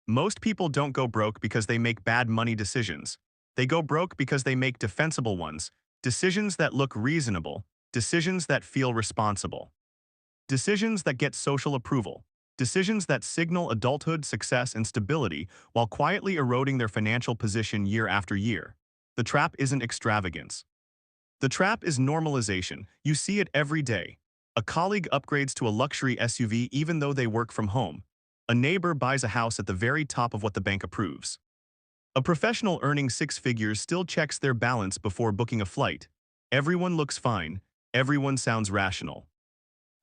Most people don't go broke because they make bad money decisions. They go broke because they make defensible ones, decisions that look reasonable, decisions that feel responsible, decisions that get social approval, decisions that signal adulthood, success, and stability while quietly eroding their financial position year after year. The trap isn't extravagance. The trap is normalization. You see it every day. A colleague upgrades to a luxury SUV even though they work from home. A neighbor buys a house at the very top of what the bank approves. A professional earning six figures still checks their balance before booking a flight. Everyone looks fine. Everyone sounds rational.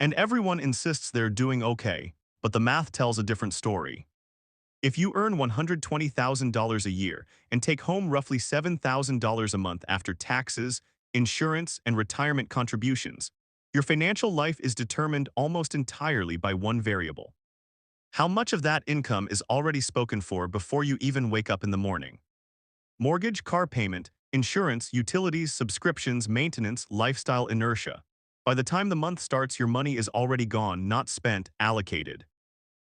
And everyone insists they're doing okay, but the math tells a different story. If you earn $120,000 a year and take home roughly $7,000 a month after taxes, insurance, and retirement contributions, your financial life is determined almost entirely by one variable. How much of that income is already spoken for before you even wake up in the morning? Mortgage, car payment, insurance, utilities, subscriptions, maintenance, lifestyle inertia. By the time the month starts, your money is already gone, not spent, allocated.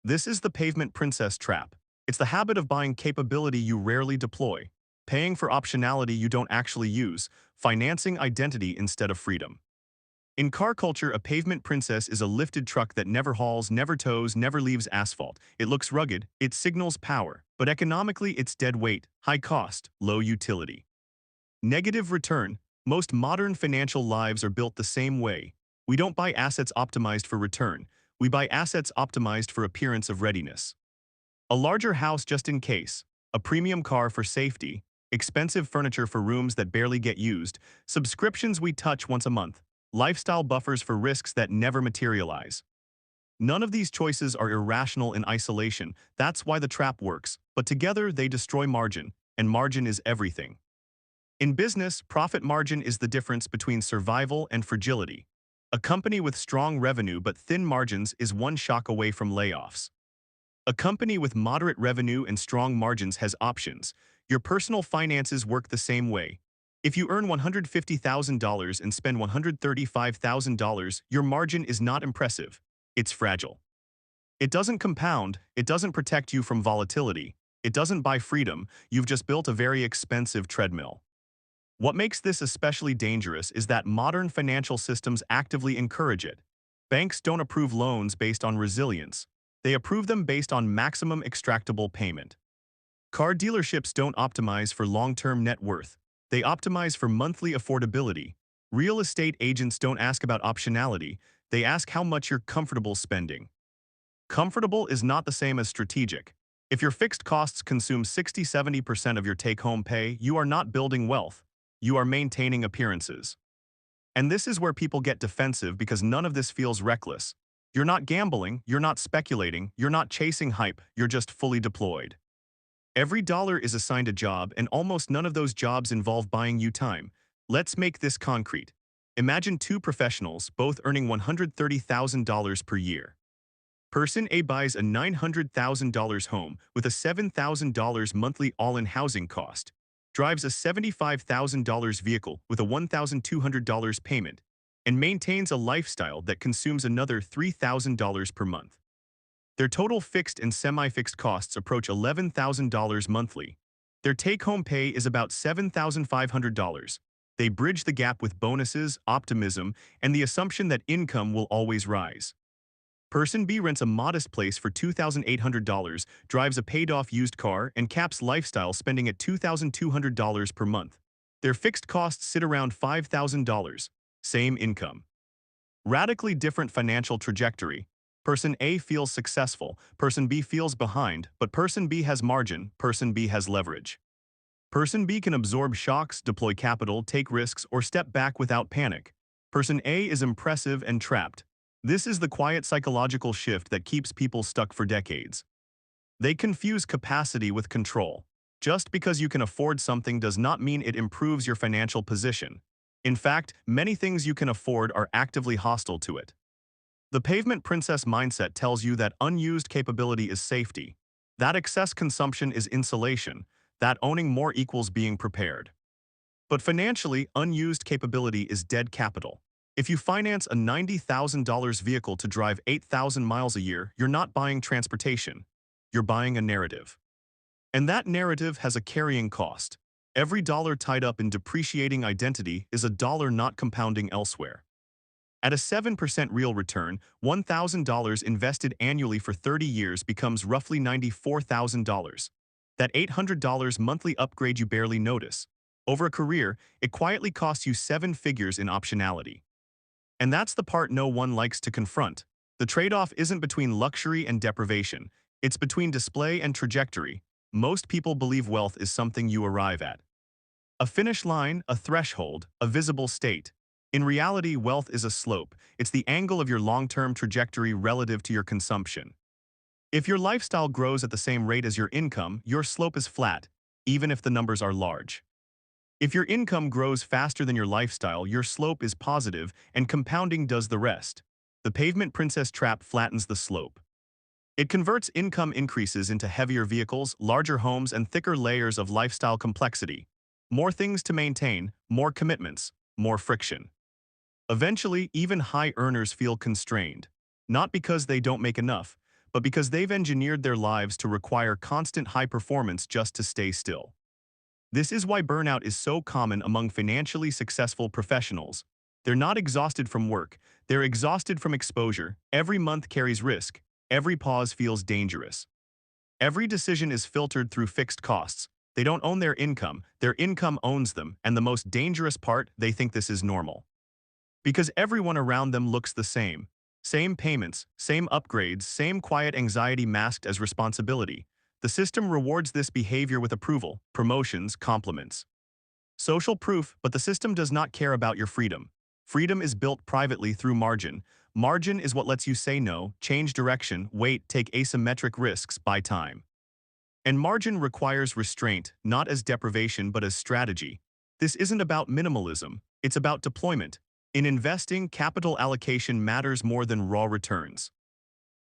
This is the pavement princess trap. It's the habit of buying capability you rarely deploy, paying for optionality you don't actually use, financing identity instead of freedom. In car culture, a pavement princess is a lifted truck that never hauls, never tows, never leaves asphalt. It looks rugged, it signals power, but economically it's dead weight, high cost, low utility. Negative return. Most modern financial lives are built the same way. We don't buy assets optimized for return. We buy assets optimized for appearance of readiness. A larger house just in case, a premium car for safety, expensive furniture for rooms that barely get used, subscriptions we touch once a month, lifestyle buffers for risks that never materialize. None of these choices are irrational in isolation. That's why the trap works, but together they destroy margin, and margin is everything. In business, profit margin is the difference between survival and fragility. A company with strong revenue but thin margins is one shock away from layoffs. A company with moderate revenue and strong margins has options. Your personal finances work the same way. If you earn $150,000 and spend $135,000, your margin is not impressive. It's fragile. It doesn't compound, it doesn't protect you from volatility, it doesn't buy freedom, you've just built a very expensive treadmill. What makes this especially dangerous is that modern financial systems actively encourage it. Banks don't approve loans based on resilience. They approve them based on maximum extractable payment. Car dealerships don't optimize for long-term net worth. They optimize for monthly affordability. Real estate agents don't ask about optionality. They ask how much you're comfortable spending. Comfortable is not the same as strategic. If your fixed costs consume 60–70% of your take-home pay, you are not building wealth. You are maintaining appearances. And this is where people get defensive because none of this feels reckless. You're not gambling, you're not speculating, you're not chasing hype, you're just fully deployed. Every dollar is assigned a job, and almost none of those jobs involve buying you time. Let's make this concrete. Imagine two professionals, both earning $130,000 per year. Person A buys a $900,000 home with a $7,000 monthly all-in housing cost, drives a $75,000 vehicle with a $1,200 payment, and maintains a lifestyle that consumes another $3,000 per month. Their total fixed and semi-fixed costs approach $11,000 monthly. Their take-home pay is about $7,500. They bridge the gap with bonuses, optimism, and the assumption that income will always rise. Person B rents a modest place for $2,800, drives a paid-off used car, and caps lifestyle spending at $2,200 per month. Their fixed costs sit around $5,000. Same income. Radically different financial trajectory. Person A feels successful, person B feels behind, but person B has margin, person B has leverage. Person B can absorb shocks, deploy capital, take risks, or step back without panic. Person A is impressive and trapped. This is the quiet psychological shift that keeps people stuck for decades. They confuse capacity with control. Just because you can afford something does not mean it improves your financial position. In fact, many things you can afford are actively hostile to it. The pavement princess mindset tells you that unused capability is safety, that excess consumption is insulation, that owning more equals being prepared. But financially, unused capability is dead capital. If you finance a $90,000 vehicle to drive 8,000 miles a year, you're not buying transportation. You're buying a narrative. And that narrative has a carrying cost. Every dollar tied up in depreciating identity is a dollar not compounding elsewhere. At a 7% real return, $1,000 invested annually for 30 years becomes roughly $94,000. That $800 monthly upgrade you barely notice. Over a career, it quietly costs you 7 figures in optionality. And that's the part no one likes to confront. The trade-off isn't between luxury and deprivation. It's between display and trajectory. Most people believe wealth is something you arrive at. A finish line, a threshold, a visible state. In reality, wealth is a slope. It's the angle of your long-term trajectory relative to your consumption. If your lifestyle grows at the same rate as your income, your slope is flat, even if the numbers are large. If your income grows faster than your lifestyle, your slope is positive, and compounding does the rest. The pavement princess trap flattens the slope. It converts income increases into heavier vehicles, larger homes, and thicker layers of lifestyle complexity. More things to maintain, more commitments, more friction. Eventually, even high earners feel constrained. Not because they don't make enough, but because they've engineered their lives to require constant high performance just to stay still. This is why burnout is so common among financially successful professionals. They're not exhausted from work, they're exhausted from exposure. Every month carries risk, every pause feels dangerous. Every decision is filtered through fixed costs. They don't own their income owns them, and the most dangerous part, they think this is normal. Because everyone around them looks the same. Same payments, same upgrades, same quiet anxiety masked as responsibility. The system rewards this behavior with approval, promotions, compliments. Social proof, but the system does not care about your freedom. Freedom is built privately through margin. Margin is what lets you say no, change direction, wait, take asymmetric risks, buy time. And margin requires restraint, not as deprivation but as strategy. This isn't about minimalism, it's about deployment. In investing, capital allocation matters more than raw returns.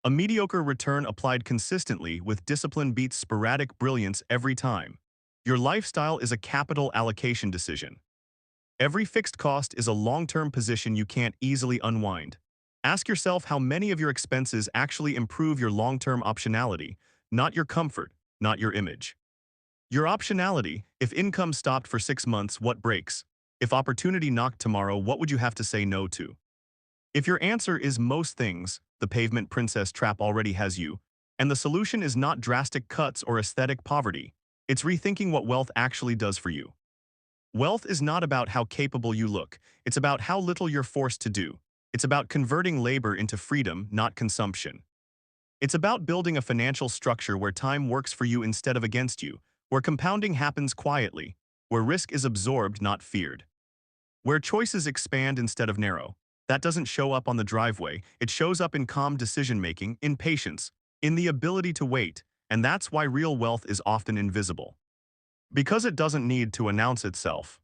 A mediocre return applied consistently with discipline beats sporadic brilliance every time. Your lifestyle is a capital allocation decision. Every fixed cost is a long-term position you can't easily unwind. Ask yourself how many of your expenses actually improve your long-term optionality, not your comfort, not your image. Your optionality, if income stopped for 6 months, what breaks? If opportunity knocked tomorrow, what would you have to say no to? If your answer is most things, the pavement princess trap already has you, and the solution is not drastic cuts or aesthetic poverty. It's rethinking what wealth actually does for you. Wealth is not about how capable you look, it's about how little you're forced to do. It's about converting labor into freedom, not consumption. It's about building a financial structure where time works for you instead of against you, where compounding happens quietly, where risk is absorbed, not feared. Where choices expand instead of narrow. That doesn't show up on the driveway, it shows up in calm decision-making, in patience, in the ability to wait, and that's why real wealth is often invisible. Because it doesn't need to announce itself.